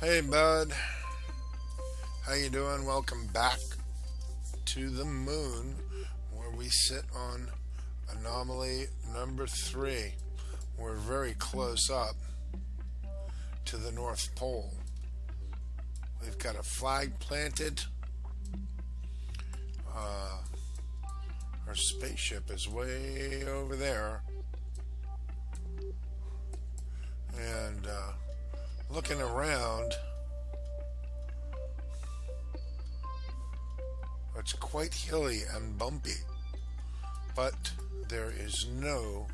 Hey bud, how you doing? Welcome back to the moon where we sit on Anomaly number 3. We're very close up to the North Pole. We've got a flag planted. Our spaceship is way over there. And looking around, it's quite hilly and bumpy, but there is no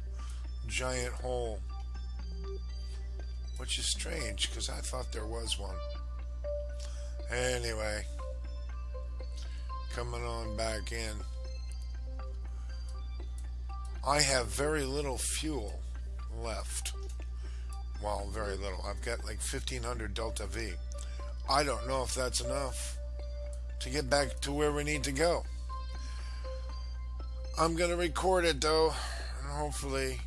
giant hole, which is strange because I thought there was one. Anyway, coming on back in. I have very little fuel left. Well, very little. I've got like 1500 Delta V. I don't know if that's enough to get back to where we need to go. I'm going to record it though, and hopefully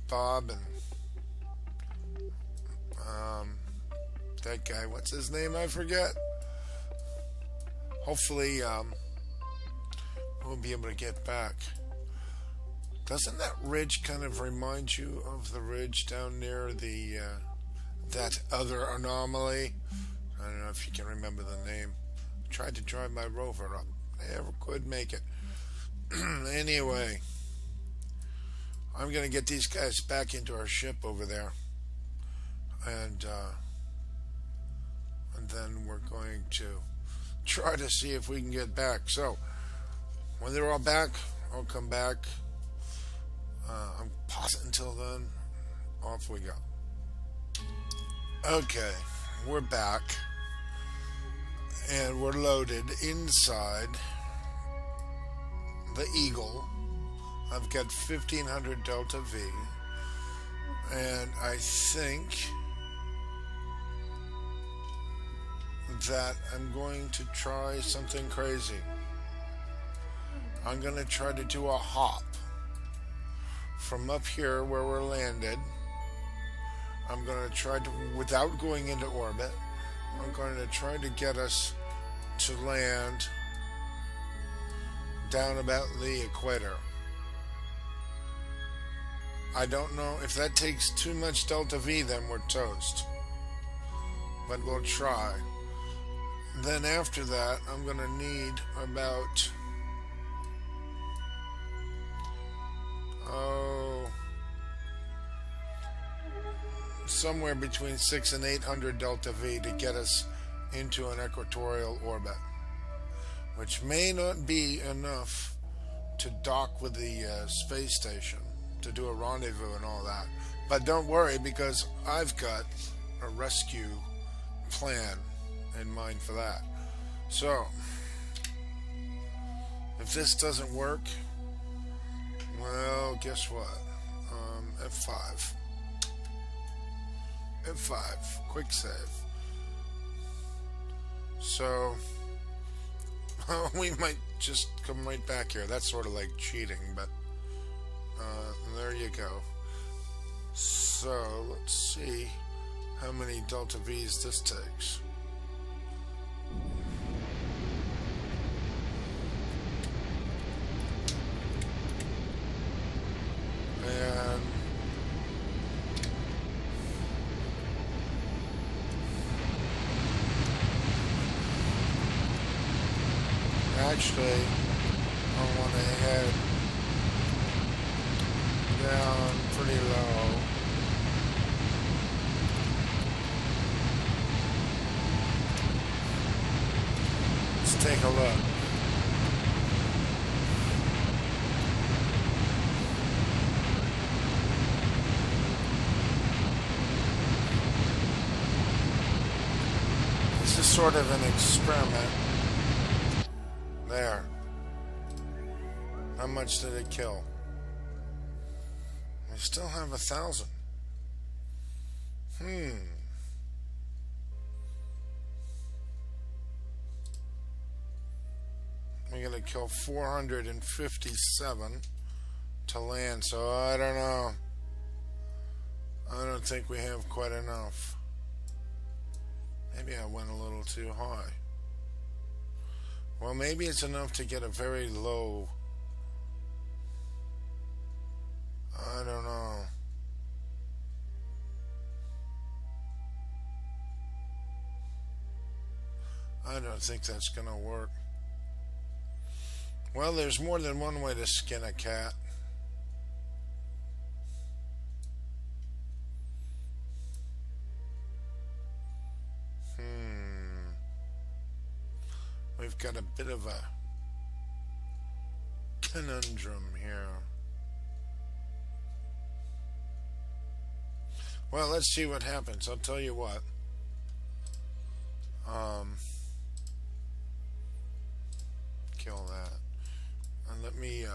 Bob and that guy, what's his name? I forget. Hopefully we'll be able to get back. Doesn't that ridge kind of remind you of the ridge down near the that other anomaly? I don't know if you can remember the name. I tried to drive my rover up. I never could make it. Anyway, I'm going to get these guys back into our ship over there. And then we're going to try to see if we can get back. So, when they're all back, I'll come back. I'm pausing until then. Off we go. Okay, we're back. And we're loaded inside the Eagle. I've got 1500 Delta V. And I think that I'm going to try something crazy. I'm going to try to do a hop from up here where we're landed. I'm going to try to, without going into orbit, I'm going to try to get us to land down about the equator. I don't know if that takes too much Delta V, then we're toast. But we'll try. Then after that, I'm going to need about somewhere between 600 and 800 Delta V to get us into an equatorial orbit, which may not be enough to dock with the space station to do a rendezvous and all that. But don't worry, because I've got a rescue plan in mind for that. So if this doesn't work, well, guess what? F5. F5. Quick save. So we might just come right back here. That's sort of like cheating, but there you go. So let's see how many Delta V's this takes. And actually, I want to head down pretty low. Let's take a look. This is sort of an experiment. There. How much did it kill? We still have 1,000. We're going to kill 457 to land, so I don't know. I don't think we have quite enough. Maybe I went a little too high. Well, maybe it's enough to get a very low. I don't know. I don't think that's gonna work. Well, there's more than one way to skin a cat. We've got a bit of a conundrum here. Well, let's see what happens. I'll tell you what. Kill that. And let me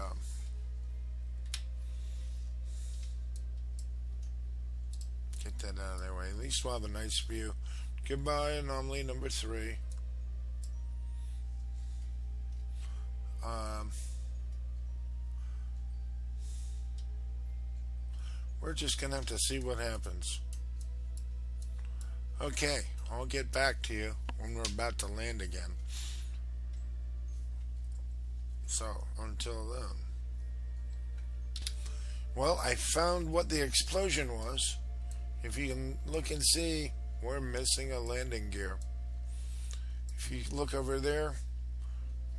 get that out of their way. At least we'll have a nice view. Goodbye, anomaly number 3. We're just gonna have to see what happens. Okay, I'll get back to you when we're about to land again. So, until then. Well, I found what the explosion was. If you can look and see, we're missing a landing gear. If you look over there,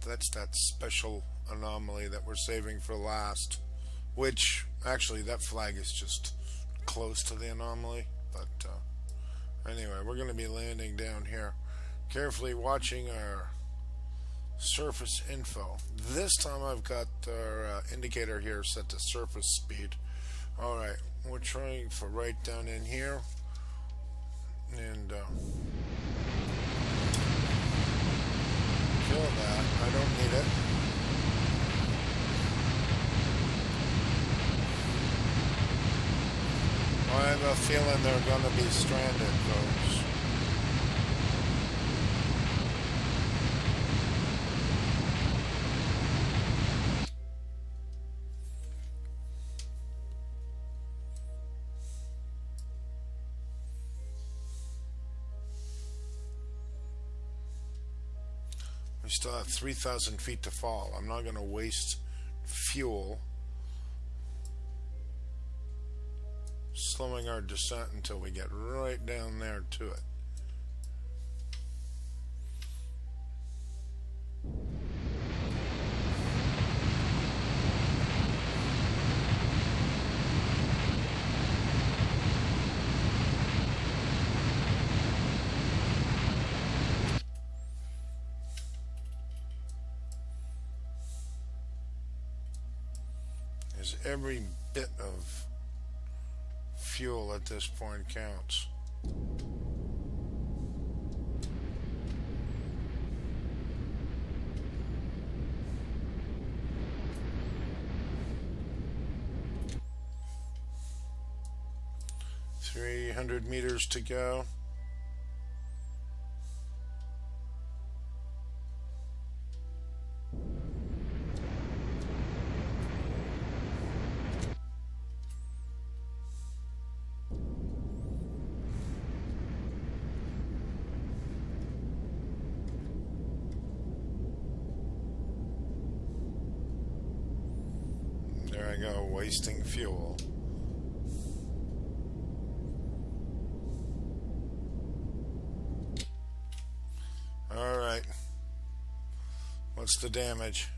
that's that special anomaly that we're saving for last. Which, actually, that flag is just close to the anomaly. But, anyway, we're going to be landing down here. Carefully watching our surface info. This time I've got our indicator here set to surface speed. Alright, we're trying for right down in here. And, kill that. I don't need it. I have a feeling they're going to be stranded, folks. We still have 3,000 feet to fall. I'm not going to waste fuel slowing our descent until we get right down there to it. As every bit of fuel at this point counts. $300 to go. There I go, wasting fuel. Alright. What's the damage?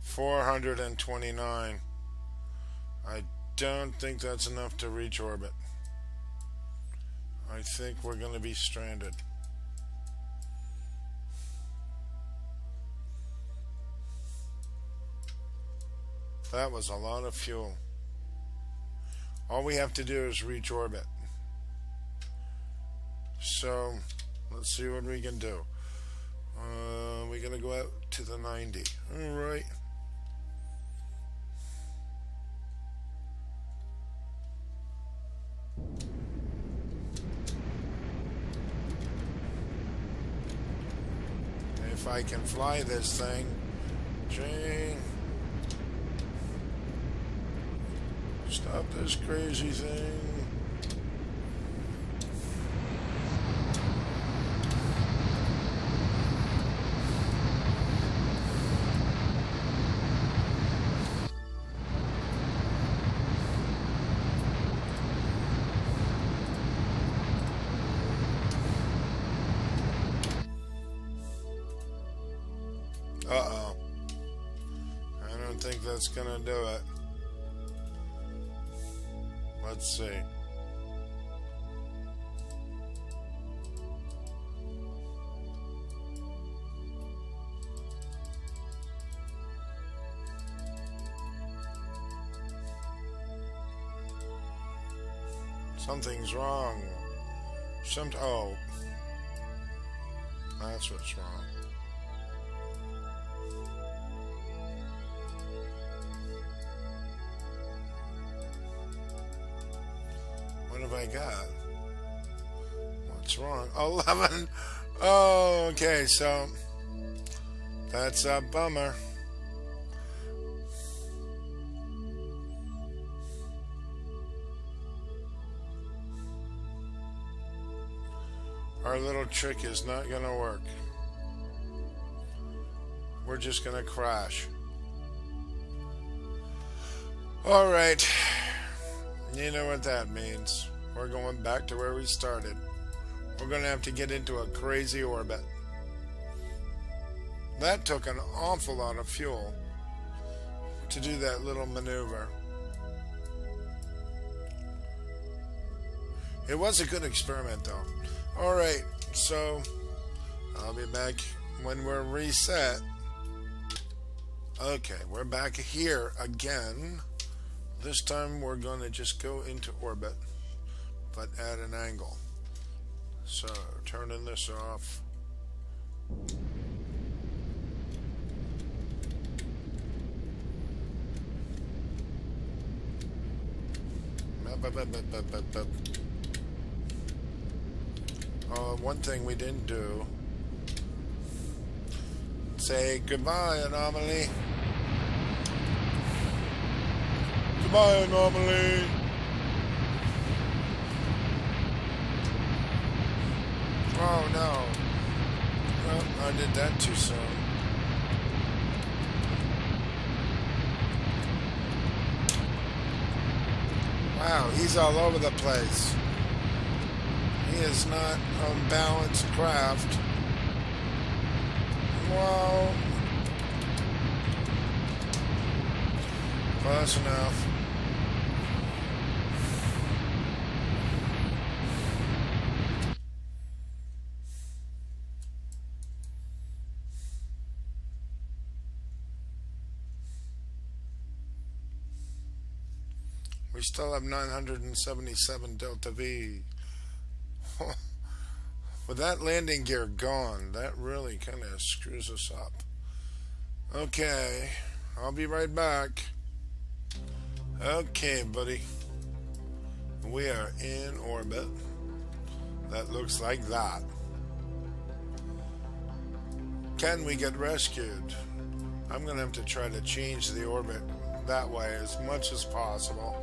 429. I don't think that's enough to reach orbit. I think we're going to be stranded. That was a lot of fuel. All we have to do is reach orbit. So, let's see what we can do. We're going to go out to the 90. Alright. If I can fly this thing. Stop this crazy thing. Uh-oh. I don't think that's gonna do it. Let's see. Something's wrong. Oh. That's what's wrong. What have I got? What's wrong? 11. Oh, okay, so that's a bummer. Our little trick is not going to work. We're just going to crash. All right. You know what that means. We're going back to where we started. We're going to have to get into a crazy orbit. That took an awful lot of fuel to do that little maneuver. It was a good experiment, though. All right, so I'll be back when we're reset. Okay, we're back here again. This time we're going to just go into orbit, but at an angle. So, turning this off. One thing we didn't do. Say goodbye, Anomaly. Goodbye, Anomaly. Oh no. Well, I did that too soon. Wow, he's all over the place. He is not a balanced craft. Whoa. Close enough. We still have 977 Delta V. With that landing gear gone, that really kind of screws us up. Okay, I'll be right back. Okay, buddy. We are in orbit. That looks like that. Can we get rescued? I'm going to have to try to change the orbit that way as much as possible.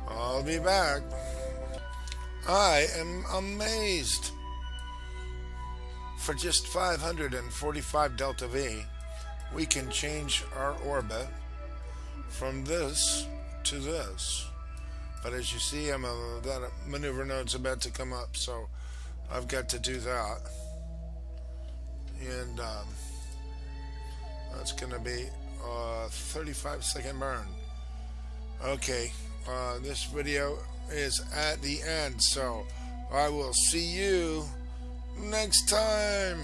I'll be back. I am amazed. For just 545 Delta V, we can change our orbit from this to this. But as you see, that maneuver node's about to come up, so I've got to do that. And that's going to be a 35-second burn. Okay, this video is at the end, so I will see you next time.